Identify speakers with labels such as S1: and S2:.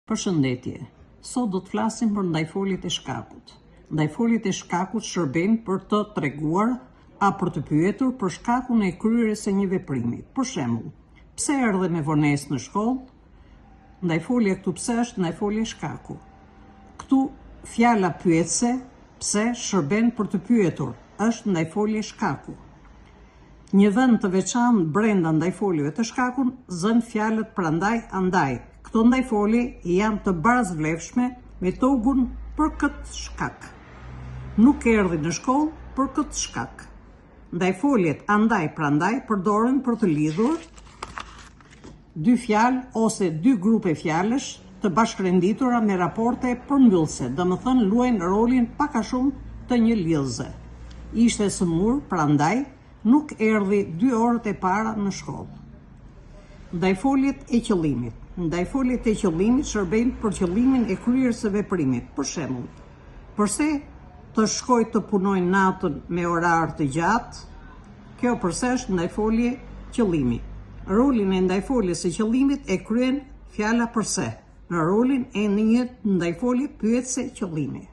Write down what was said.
S1: Përshëndetje, sot do të flasim për ndajfoljet e shkakut. Ndajfoljet e shkakut shërbejnë për të treguar a për të pyetur për shkakun e kryerjes së një veprimi. Për shembull, pse erdhe me vonesë në shkollë? Ndajfolja këtu pse është ndajfolje shkaku. Këtu fjala pyetse, pse shërben për të pyetur, është ndajfolje shkaku. Një vend të veçantë brenda ndajfoljeve të shkakun zën fjalët prandaj, andaj. Këto ndajfolje janë të barazvlefshme me togun për këtë shkak. Nuk erdhi në shkollë për këtë shkak. Ndajfoljet andaj, prandaj përdoren për të lidhur dy fjalë ose dy grupe fjalësh të bashkërenditura me raporte përmbyllëse, domethënë luajnë rolin pak a shumë të një lidhëse. Ishte sëmur, prandaj nuk erdhi 2 orët e para në shkollë. Ndajfoljet e qëllimit. Ndajfoljet e qëllimit shërbejnë për qëllimin e kryerjes së veprimit. Për shembull, përse të shkoj të punoj natën me orar të gjatë? Kjo përse është ndajfolje qëllimi. Rolin e ndajfoljes së qëllimit e kryen fjala përse, në rolin e një ndajfolje pyetëse qëllimi.